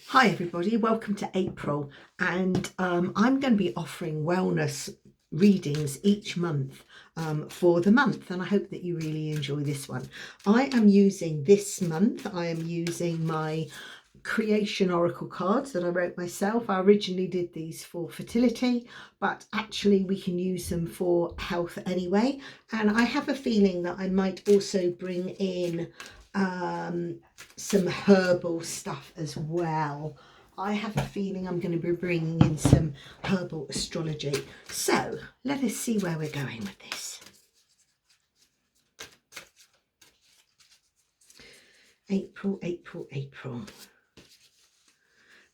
Hi everybody, welcome to April, and I'm going to be offering wellness readings each month for the month, and I hope that you really enjoy this one. I am using my creation oracle cards that I wrote myself. I originally did these for fertility, but actually we can use them for health anyway, and I have a feeling that I might also bring in some herbal stuff as well. I have a feeling I'm going to be bringing in some herbal astrology. So let us see where we're going with this. April, April, April.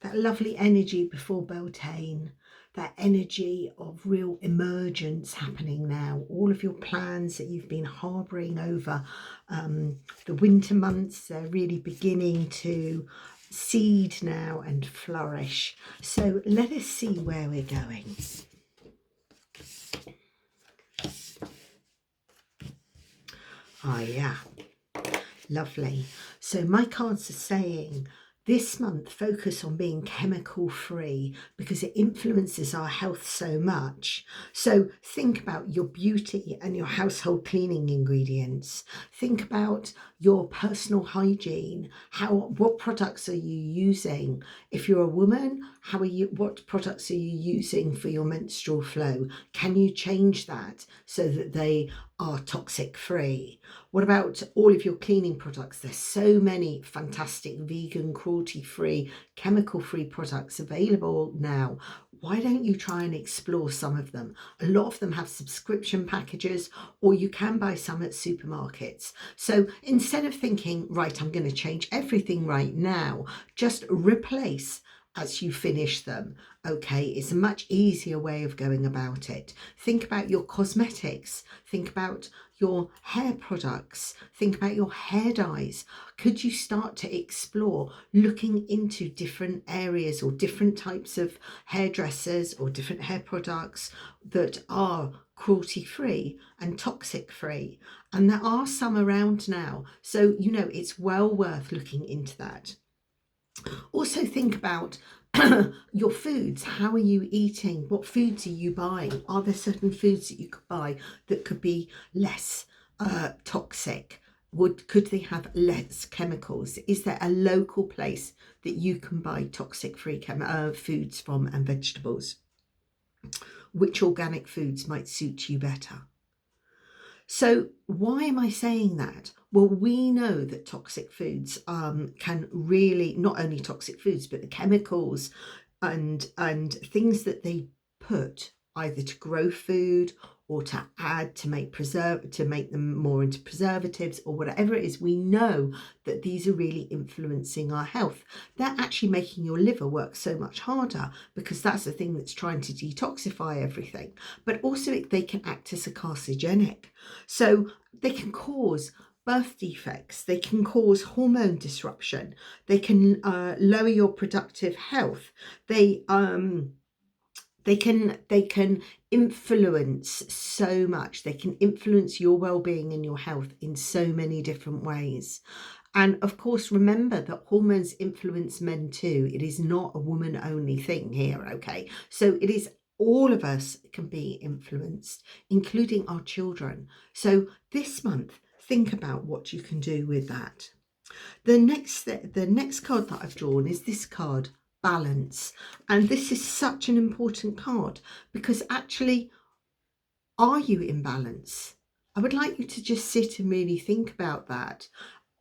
That lovely energy before Beltane, that energy of real emergence happening now. All of your plans that you've been harbouring over the winter months, they're really beginning to seed now and flourish. So let us see where we're going. Yeah, lovely. So my cards are saying this month focus on being chemical free because it influences our health so much. So think about your beauty and your household cleaning ingredients. Think about your personal hygiene. What products are you using? If you're a woman, what products are you using for your menstrual flow? Can you change that so that they are toxic free? What about all of your cleaning products? There's so many fantastic vegan, cruelty-free, chemical-free products available now. Why don't you try and explore some of them? A lot of them have subscription packages, or you can buy some at supermarkets. So instead of thinking, right, I'm going to change everything right now, just replace as you finish them. Okay, it's a much easier way of going about it. Think about your cosmetics. Think about your hair products. Think about your hair dyes. Could you start to explore looking into different areas or different types of hairdressers or different hair products that are cruelty free and toxic free? And there are some around now, so it's well worth looking into that. Also think about your foods. How are you eating? What foods are you buying? Are there certain foods that you could buy that could be less toxic? Could they have less chemicals? Is there a local place that you can buy toxic free foods from and vegetables? Which organic foods might suit you better? So why am I saying that? Well, we know that toxic foods can really, not only toxic foods, but the chemicals and things that they put either to grow food or to add to make them more into preservatives or whatever it is. We know that these are really influencing our health. They're actually making your liver work so much harder because that's the thing that's trying to detoxify everything. But also they can act as a carcinogenic. So they can cause birth defects, they can cause hormone disruption, they can lower your productive health, they can influence so much. They can influence your well-being and your health in so many different ways. And of course, remember that hormones influence men too. It is not a woman only thing here, okay? So it is all of us can be influenced, including our children. So this month, think about what you can do with that. The next card that I've drawn is this card, balance. And this is such an important card because actually, are you in balance? I would like you to just sit and really think about that.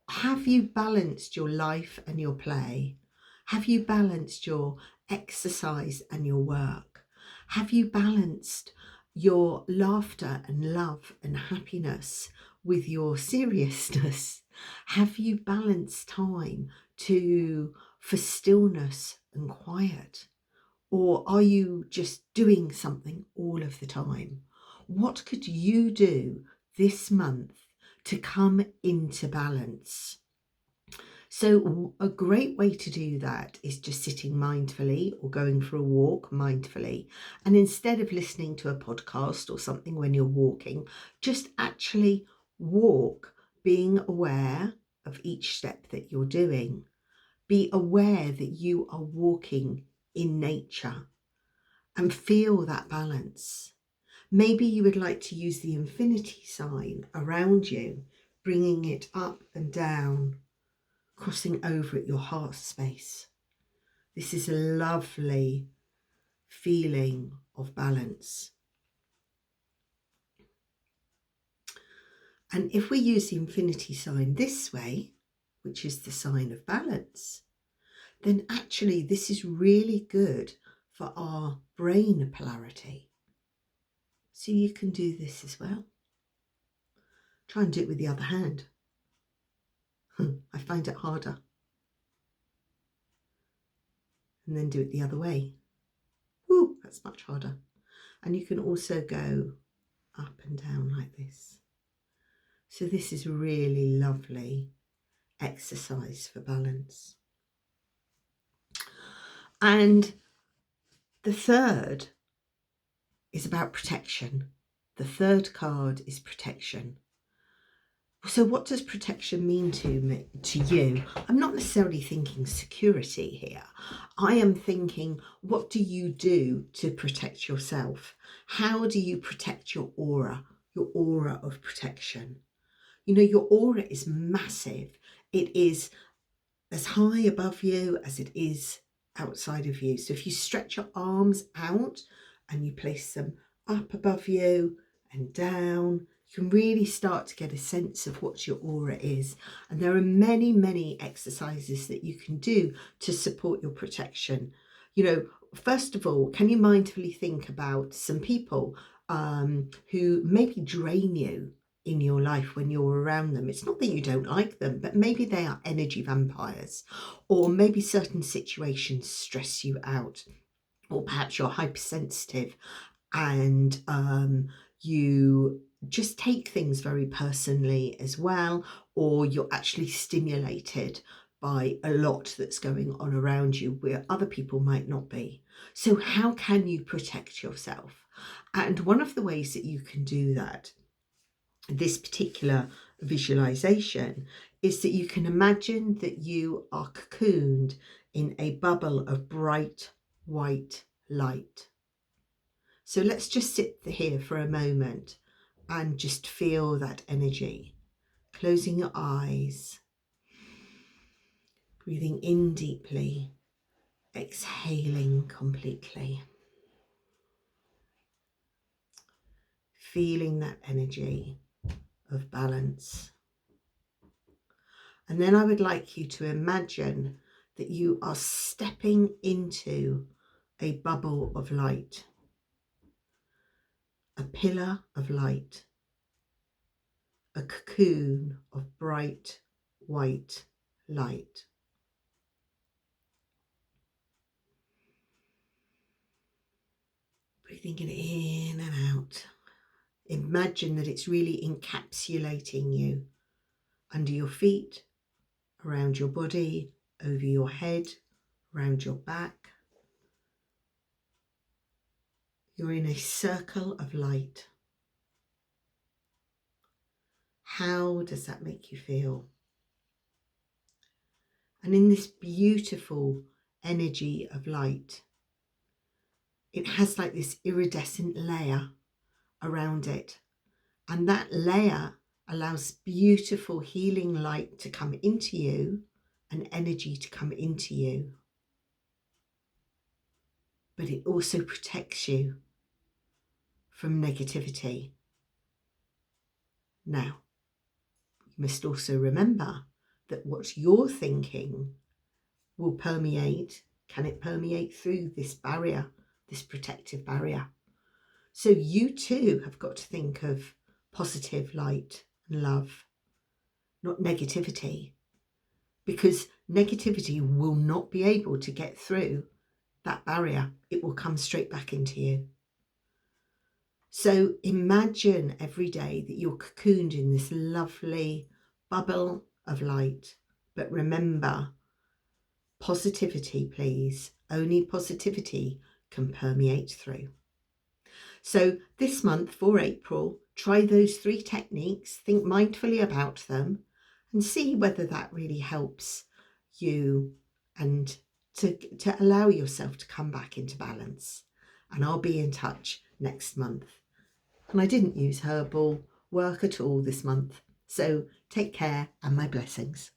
Have you balanced your life and your play? Have you balanced your exercise and your work? Have you balanced your laughter and love and happiness with your seriousness? Have you balanced time for stillness and quiet? Or are you just doing something all of the time? What could you do this month to come into balance? So a great way to do that is just sitting mindfully or going for a walk mindfully. And instead of listening to a podcast or something when you're walking, just actually walk, being aware of each step that you're doing. Be aware that you are walking in nature and feel that balance. Maybe you would like to use the infinity sign around you, bringing it up and down, crossing over at your heart space. This is a lovely feeling of balance. And if we use the infinity sign this way, which is the sign of balance, then actually this is really good for our brain polarity. So you can do this as well. Try and do it with the other hand. I find it harder. And then do it the other way. Woo, that's much harder. And you can also go up and down like this. So this is a really lovely exercise for balance. And the third is about protection. The third card is protection. So what does protection mean to you? I'm not necessarily thinking security here. I am thinking, what do you do to protect yourself? How do you protect your aura of protection? You know, your aura is massive. It is as high above you as it is outside of you. So if you stretch your arms out and you place them up above you and down, you can really start to get a sense of what your aura is. And there are many, many exercises that you can do to support your protection. You know, first of all, can you mindfully think about some people who maybe drain you in your life when you're around them? It's not that you don't like them, but maybe they are energy vampires, or maybe certain situations stress you out, or perhaps you're hypersensitive and you just take things very personally as well, or you're actually stimulated by a lot that's going on around you where other people might not be. So how can you protect yourself? And one of the ways that you can do that, this particular visualization, is that you can imagine that you are cocooned in a bubble of bright white light. So let's just sit here for a moment and just feel that energy. Closing your eyes, breathing in deeply, exhaling completely. Feeling that energy of balance. And then I would like you to imagine that you are stepping into a bubble of light, a pillar of light, a cocoon of bright white light. Breathing it in and out. Imagine that it's really encapsulating you under your feet, around your body, over your head, around your back. You're in a circle of light. How does that make you feel? And in this beautiful energy of light, it has like this iridescent layer around it. And that layer allows beautiful healing light to come into you and energy to come into you. But it also protects you from negativity. Now, you must also remember that what you're thinking will permeate. Can it permeate through this barrier, this protective barrier? So you too have got to think of positive light and love, not negativity, because negativity will not be able to get through that barrier. It will come straight back into you. So imagine every day that you're cocooned in this lovely bubble of light. But remember, positivity, please. Only positivity can permeate through. So this month for April, try those 3 techniques, think mindfully about them and see whether that really helps you and to allow yourself to come back into balance. And I'll be in touch next month. And I didn't use herbal work at all this month. So take care and my blessings.